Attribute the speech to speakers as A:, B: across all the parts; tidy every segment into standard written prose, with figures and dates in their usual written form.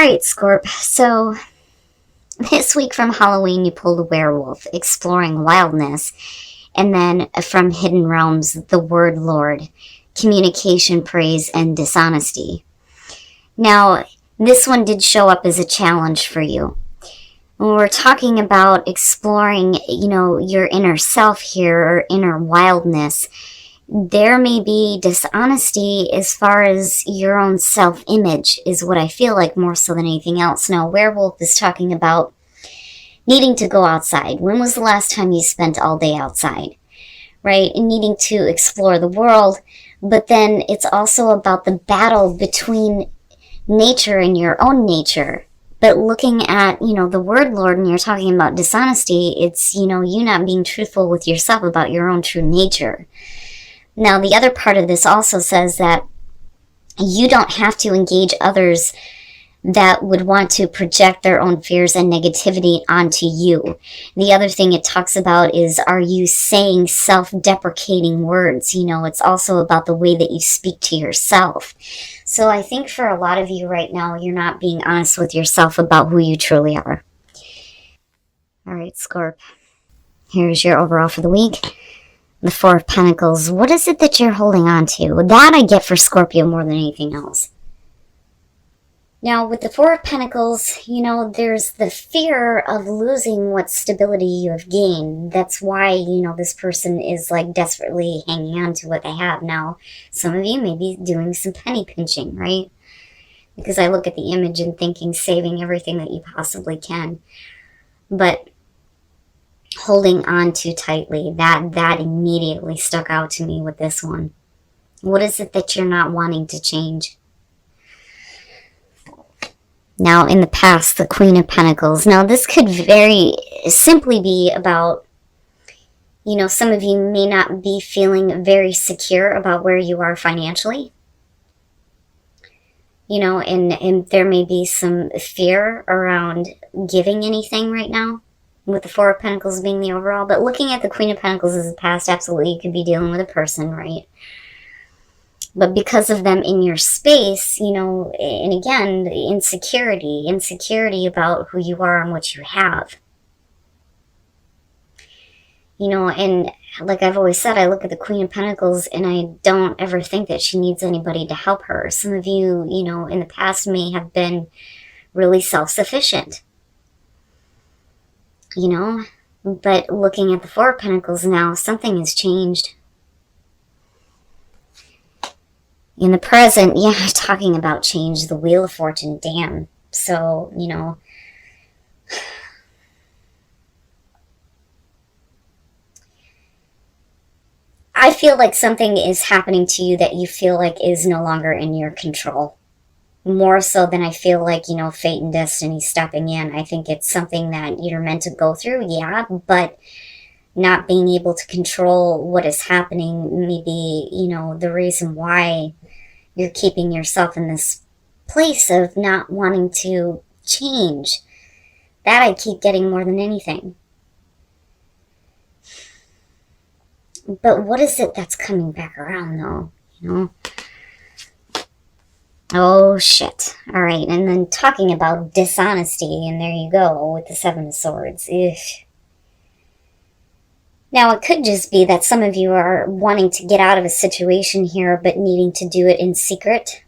A: Alright, Scorp, so this week from Halloween you pulled a werewolf, exploring wildness, and then from Hidden Realms, the word Lord, communication, praise, and dishonesty. Now, this one did show up as a challenge for you. When we're talking about exploring, your inner self here, or inner wildness, there may be dishonesty as far as your own self-image is what I feel like more so than anything else. Now, werewolf is talking about needing to go outside. When was the last time you spent all day outside? Right? And needing to explore the world. But then it's also about the battle between nature and your own nature. But looking at, the word Lord, and you're talking about dishonesty, it's, you not being truthful with yourself about your own true nature. Now, the other part of this also says that you don't have to engage others that would want to project their own fears and negativity onto you. The other thing it talks about is, are you saying self-deprecating words? It's also about the way that you speak to yourself. So I think for a lot of you right now, you're not being honest with yourself about who you truly are. All right, Scorp. Here's your overall for the week. The Four of Pentacles. What is it that you're holding on to? That I get for Scorpio more than anything else. Now, with the Four of Pentacles, there's the fear of losing what stability you have gained. That's why, this person is like desperately hanging on to what they have. Now, some of you may be doing some penny pinching, right? Because I look at the image and thinking saving everything that you possibly can. But holding on too tightly, that immediately stuck out to me with this one. What is it that you're not wanting to change? Now, in the past, the Queen of Pentacles. Now, this could very simply be about, some of you may not be feeling very secure about where you are financially. And there may be some fear around giving anything right now, with the Four of Pentacles being the overall. But looking at the Queen of Pentacles as the past, absolutely, you could be dealing with a person, right? But because of them in your space, and again, the insecurity about who you are and what you have. And like I've always said, I look at the Queen of Pentacles and I don't ever think that she needs anybody to help her. Some of you, in the past may have been really self-sufficient. But looking at the Four of Pentacles now, something has changed. In the present, talking about change, the Wheel of Fortune, damn. So, I feel like something is happening to you that you feel like is no longer in your control. More so than I feel like, fate and destiny stepping in. I think it's something that you're meant to go through, but not being able to control what is happening may be, the reason why you're keeping yourself in this place of not wanting to change. That I keep getting more than anything. But what is it that's coming back around, though, Oh, shit. All right, and then talking about dishonesty, and there you go with the Seven of Swords. Ugh. Now, it could just be that some of you are wanting to get out of a situation here, but needing to do it in secret.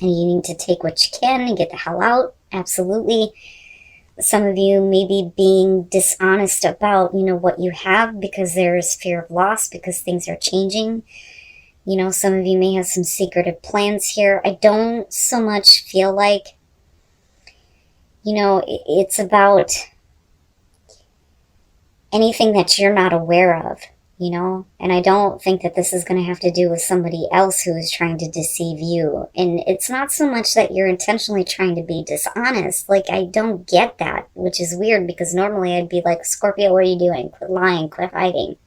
A: And you need to take what you can and get the hell out. Absolutely. Some of you may be being dishonest about, what you have because there is fear of loss because things are changing. Some of you may have some secretive plans here. I don't so much feel like, it's about anything that you're not aware of, and I don't think that this is going to have to do with somebody else who is trying to deceive you. And it's not so much that you're intentionally trying to be dishonest. Like, I don't get that, which is weird because normally I'd be like, Scorpio, what are you doing? Quit lying, quit hiding,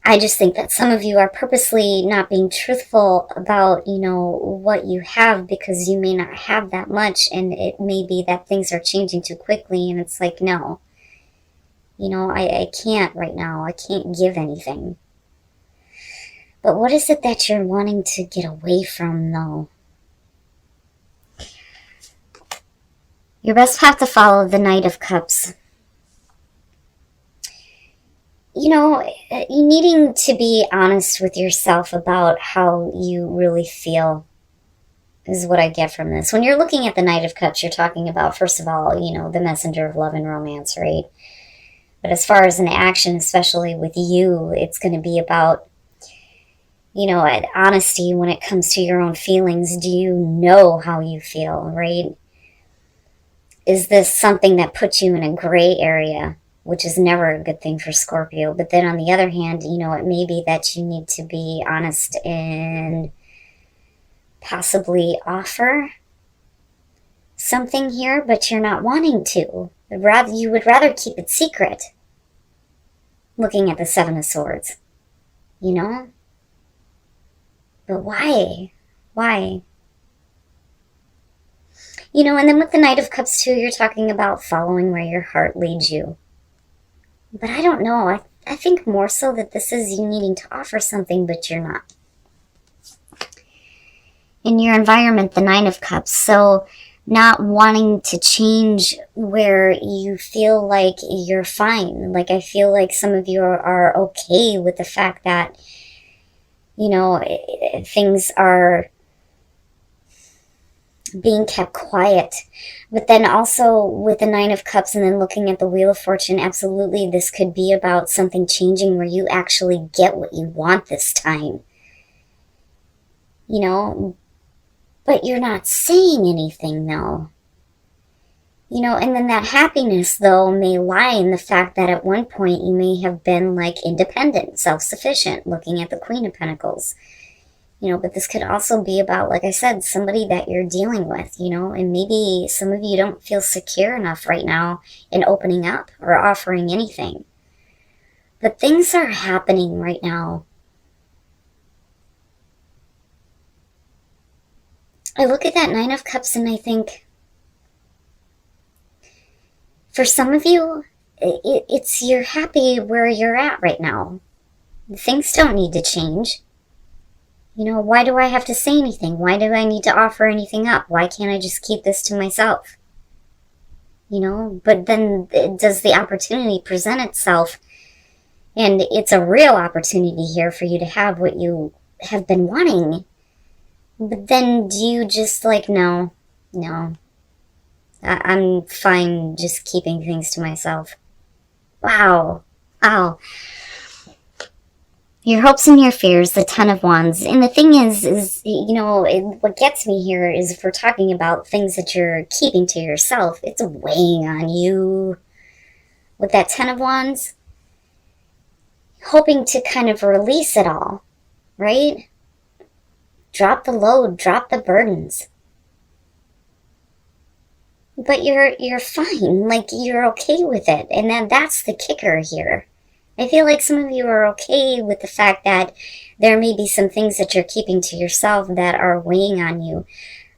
A: I just think that some of you are purposely not being truthful about, what you have because you may not have that much, and it may be that things are changing too quickly, and it's like, no. I can't right now. I can't give anything. But what is it that you're wanting to get away from, though? Your best path to follow, the Knight of Cups. You know, you needing to be honest with yourself about how you really feel is what I get from this. When you're looking at the Knight of Cups, you're talking about, first of all, you know, the messenger of love and romance, right? But as far as an action, especially with you, it's going to be about, you know, honesty when it comes to your own feelings. Do you know how you feel, right? Is this something that puts you in a gray area, which is never a good thing for Scorpio? But then on the other hand, you know, it may be that you need to be honest and possibly offer something here, but you're not wanting to. You would rather keep it secret. Looking at the Seven of Swords, you know? But why? Why? You know, and then with the Knight of Cups too, you're talking about following where your heart leads you. But I don't know. I think more so that this is you needing to offer something, but you're not. In your environment, the Nine of Cups. So not wanting to change where you feel like you're fine. Like, I feel like some of you are okay with the fact that, you know, things are being kept quiet. But then also with the Nine of Cups and then looking at the Wheel of Fortune, absolutely this could be about something changing where you actually get what you want this time. You know, but you're not saying anything though. You know, and then that happiness though may lie in the fact that at one point you may have been like independent, self-sufficient, looking at the Queen of Pentacles. You know, but this could also be about, like I said, somebody that you're dealing with, you know, and maybe some of you don't feel secure enough right now in opening up or offering anything. But things are happening right now. I look at that Nine of Cups and I think, for some of you, it's you're happy where you're at right now. Things don't need to change. You know, why do I have to say anything? Why do I need to offer anything up? Why can't I just keep this to myself? You know, but then does the opportunity present itself? And it's a real opportunity here for you to have what you have been wanting. But then do you just like, no, I'm fine just keeping things to myself. Wow. Wow. Your hopes and your fears, the Ten of Wands. And the thing is you know, what gets me here is if we're talking about things that you're keeping to yourself, it's weighing on you. With that Ten of Wands, hoping to kind of release it all, right? Drop the load, drop the burdens. But you're fine, like you're okay with it. And that's the kicker here. I feel like some of you are okay with the fact that there may be some things that you're keeping to yourself that are weighing on you.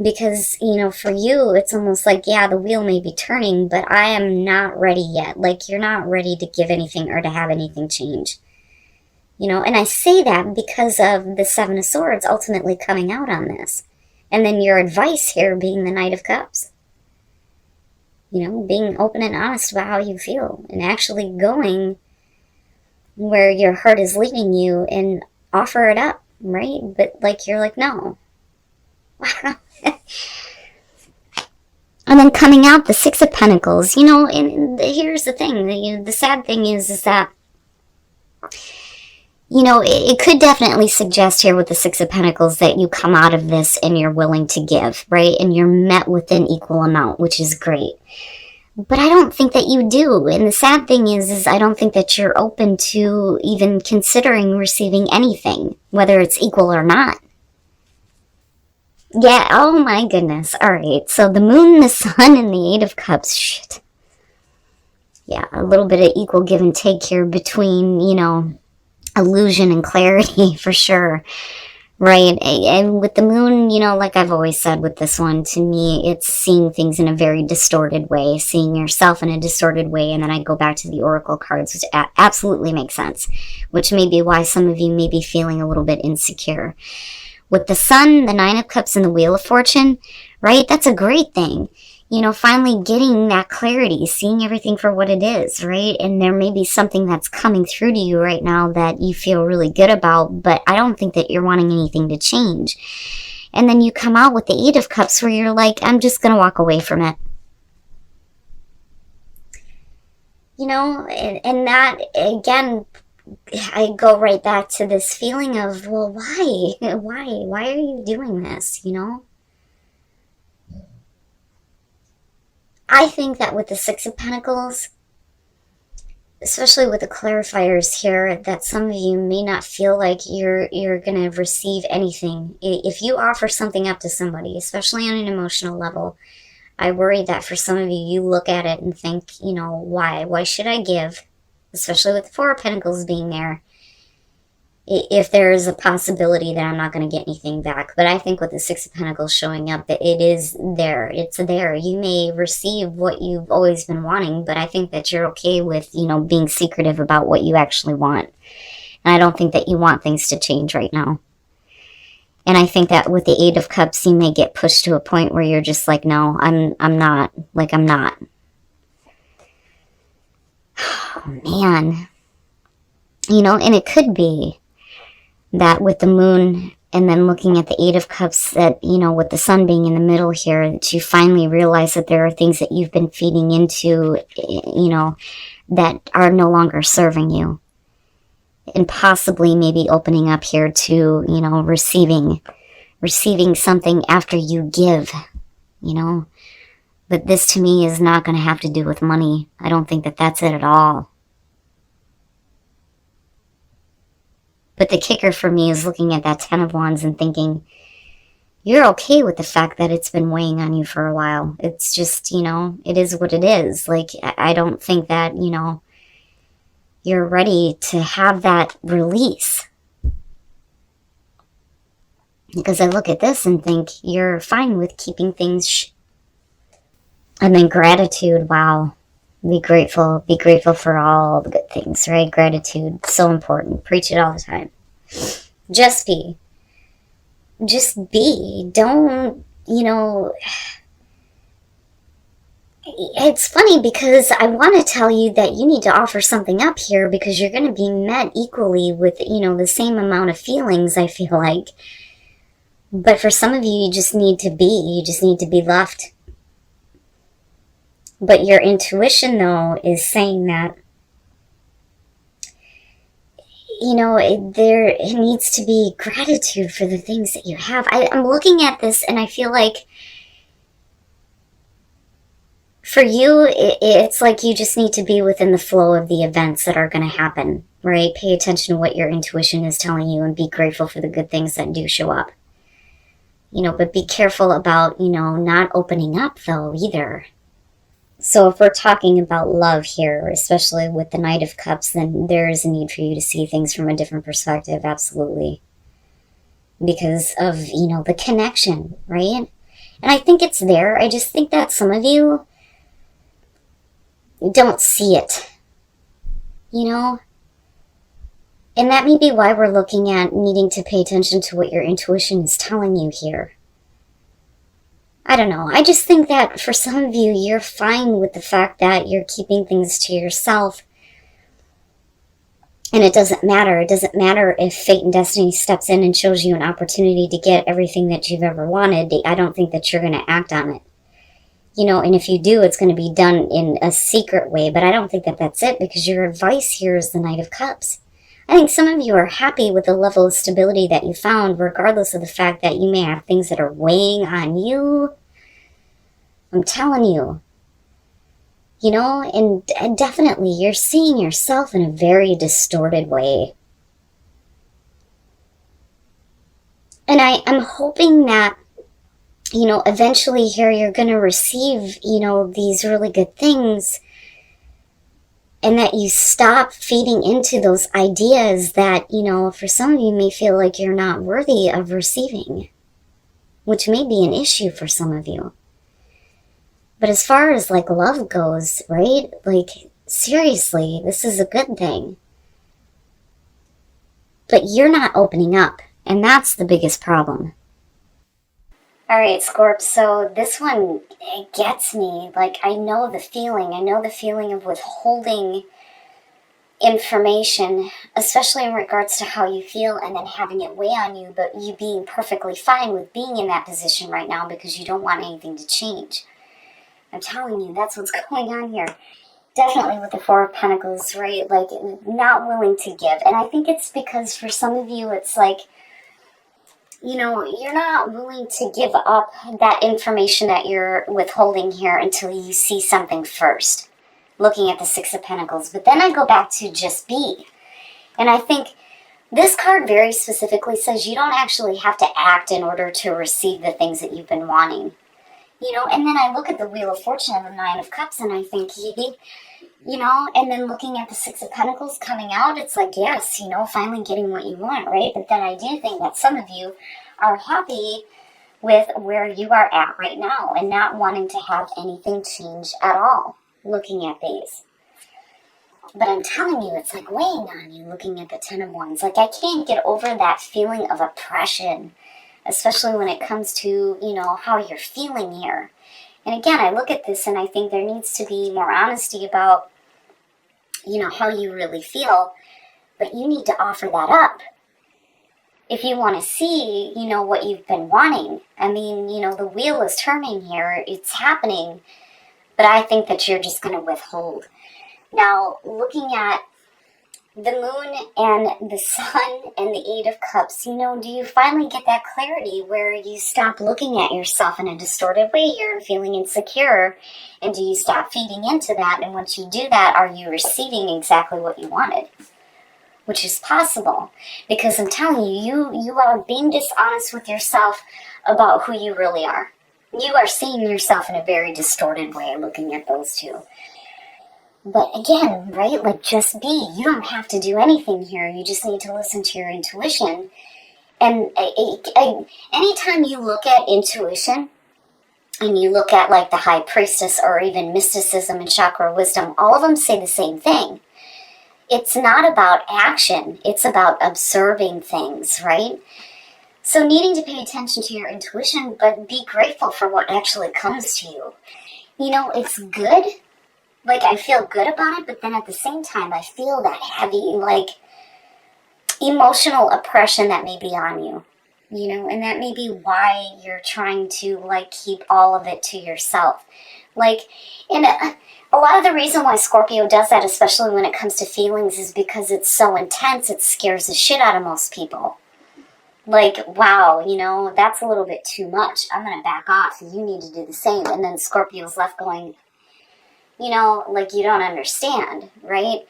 A: Because, you know, for you, it's almost like, yeah, the wheel may be turning, but I am not ready yet. Like, you're not ready to give anything or to have anything change. You know, and I say that because of the Seven of Swords ultimately coming out on this. And then your advice here being the Knight of Cups. You know, being open and honest about how you feel and actually going where your heart is leading you and offer it up, right? But like, you're like, no. Wow. And then coming out, the Six of Pentacles, you know, and here's the thing, the sad thing is that, you know, it could definitely suggest here with the Six of Pentacles that you come out of this and you're willing to give, right? And you're met with an equal amount, which is great. But I don't think that you do. And the sad thing is I don't think that you're open to even considering receiving anything, whether it's equal or not. Yeah, oh my goodness. All right, so the Moon, the Sun, and the Eight of Cups. Shit. Yeah, a little bit of equal give and take here between, you know, illusion and clarity for sure. right? And with the moon, you know, like I've always said with this one, to me, it's seeing things in a very distorted way, seeing yourself in a distorted way. And then I go back to the oracle cards, which absolutely makes sense, which may be why some of you may be feeling a little bit insecure. With the Sun, the Nine of Cups, and the Wheel of Fortune, right? That's a great thing. You know, finally getting that clarity, seeing everything for what it is, right? And there may be something that's coming through to you right now that you feel really good about, but I don't think that you're wanting anything to change. And then you come out with the Eight of Cups where you're like, I'm just going to walk away from it. You know, and that, again, I go right back to this feeling of, well, why? Why are you doing this, you know? I think that with the Six of Pentacles, especially with the clarifiers here, that some of you may not feel like you're going to receive anything. If you offer something up to somebody, especially on an emotional level, I worry that for some of you, you look at it and think, you know, why? Why should I give? Especially with the Four of Pentacles being there. If there is a possibility that I'm not going to get anything back. But I think with the Six of Pentacles showing up, that it is there. It's there. You may receive what you've always been wanting, but I think that you're okay with, you know, being secretive about what you actually want. And I don't think that you want things to change right now. And I think that with the Eight of Cups, you may get pushed to a point where you're just like, no, I'm not. Like, I'm not. Oh, man. You know, and it could be that with the moon and then looking at the Eight of Cups, that, you know, with the Sun being in the middle here, that you finally realize that there are things that you've been feeding into, you know, that are no longer serving you. And possibly maybe opening up here to, you know, receiving something after you give, you know. But this to me is not going to have to do with money. I don't think that that's it at all. But the kicker for me is looking at that Ten of Wands and thinking, you're okay with the fact that it's been weighing on you for a while. It's just, you know, it is what it is. Like, I don't think that, you know, you're ready to have that release. Because I look at this and think you're fine with keeping things. And then gratitude, wow. Be grateful for all the good things, right? Gratitude, so important. Preach it all the time. Just be. Don't, you know. It's funny because I want to tell you that you need to offer something up here because you're going to be met equally with, you know, the same amount of feelings, I feel like. But for some of you, you just need to be left. But your intuition, though, is saying that, you know, there needs to be gratitude for the things that you have. I'm looking at this and I feel like for you, it's like you just need to be within the flow of the events that are going to happen, right? Pay attention to what your intuition is telling you and be grateful for the good things that do show up. You know, but be careful about, you know, not opening up, though, either. So if we're talking about love here, especially with the Knight of Cups, then there is a need for you to see things from a different perspective, absolutely. Because of, you know, the connection, right? And I think it's there. I just think that some of you don't see it, you know? And that may be why we're looking at needing to pay attention to what your intuition is telling you here. I don't know. I just think that for some of you, you're fine with the fact that you're keeping things to yourself. And it doesn't matter. It doesn't matter if fate and destiny steps in and shows you an opportunity to get everything that you've ever wanted. I don't think that you're going to act on it. You know, and if you do, it's going to be done in a secret way. But I don't think that that's it, because your advice here is the Knight of Cups. I think some of you are happy with the level of stability that you found, regardless of the fact that you may have things that are weighing on you. I'm telling you. You know, and definitely you're seeing yourself in a very distorted way. And I'm hoping that, you know, eventually here you're going to receive, you know, these really good things. And that you stop feeding into those ideas that, you know, for some of you may feel like you're not worthy of receiving, which may be an issue for some of you. But as far as like love goes, right? Like, seriously, this is a good thing. But you're not opening up, and that's the biggest problem. All right, Scorp, so this one, it gets me. Like, I know the feeling. I know the feeling of withholding information, especially in regards to how you feel, and then having it weigh on you, but you being perfectly fine with being in that position right now because you don't want anything to change. I'm telling you, that's what's going on here. Definitely with the Four of Pentacles, right? Like, not willing to give. And I think it's because for some of you, it's like, you know, you're not willing to give up that information that you're withholding here until you see something first. Looking at the Six of Pentacles. But then I go back to just be. And I think this card very specifically says you don't actually have to act in order to receive the things that you've been wanting. You know, and then I look at the Wheel of Fortune and the Nine of Cups and I think, you know, and then looking at the Six of Pentacles coming out, it's like, yes, you know, finally getting what you want, right? But then I do think that some of you are happy with where you are at right now and not wanting to have anything change at all, looking at these. But I'm telling you, it's like weighing on you looking at the Ten of Wands. Like, I can't get over that feeling of oppression, especially when it comes to, you know, how you're feeling here. And again, I look at this and I think there needs to be more honesty about, you know, how you really feel, but you need to offer that up. If you want to see, you know, what you've been wanting. I mean, you know, the wheel is turning here, it's happening, but I think that you're just going to withhold. Now, looking at the moon and the sun and the Eight of Cups, you know, do you finally get that clarity where you stop looking at yourself in a distorted way here and feeling insecure? And do you stop feeding into that? And once you do that, are you receiving exactly what you wanted? Which is possible. Because I'm telling you, you are being dishonest with yourself about who you really are. You are seeing yourself in a very distorted way looking at those two. But again, right, like just be. You don't have to do anything here. You just need to listen to your intuition. And anytime you look at intuition, and you look at like the High Priestess or even mysticism and chakra wisdom, all of them say the same thing. It's not about action. It's about observing things, right? So needing to pay attention to your intuition, but be grateful for what actually comes to you. You know, it's good. Like, I feel good about it, but then at the same time, I feel that heavy, like, emotional oppression that may be on you, you know, and that may be why you're trying to, like, keep all of it to yourself. Like, and a lot of the reason why Scorpio does that, especially when it comes to feelings, is because it's so intense, it scares the shit out of most people. Like, wow, you know, that's a little bit too much. I'm going to back off. You need to do the same. And then Scorpio's left going, you know, like, you don't understand, right?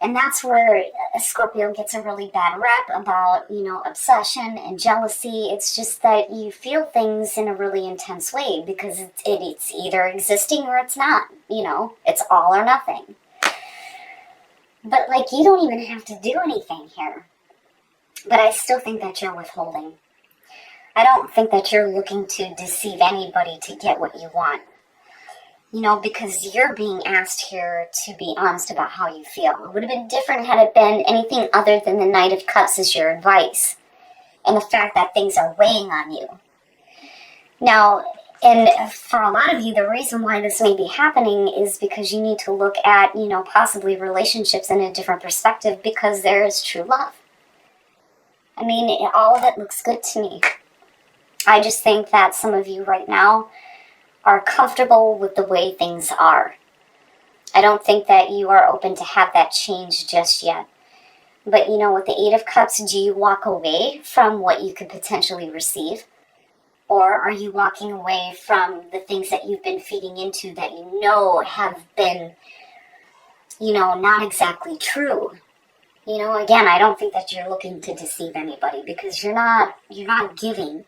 A: And that's where Scorpio gets a really bad rep about, you know, obsession and jealousy. It's just that you feel things in a really intense way because it's either existing or it's not, you know, it's all or nothing. But, like, you don't even have to do anything here. But I still think that you're withholding. I don't think that you're looking to deceive anybody to get what you want. You know, because you're being asked here to be honest about how you feel. It would have been different had it been anything other than the Knight of Cups as your advice. And the fact that things are weighing on you. Now, and for a lot of you, the reason why this may be happening is because you need to look at, you know, possibly relationships in a different perspective because there is true love. I mean, all of it looks good to me. I just think that some of you right now are comfortable with the way things are. I don't think that you are open to have that change just yet. But, you know, with the Eight of Cups, do you walk away from what you could potentially receive? Or are you walking away from the things that you've been feeding into that you know have been, you know, not exactly true? You know, again, I don't think that you're looking to deceive anybody because you're not giving.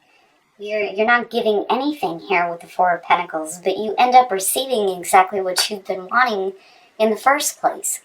A: You're not giving anything here with the Four of Pentacles, but you end up receiving exactly what you've been wanting in the first place.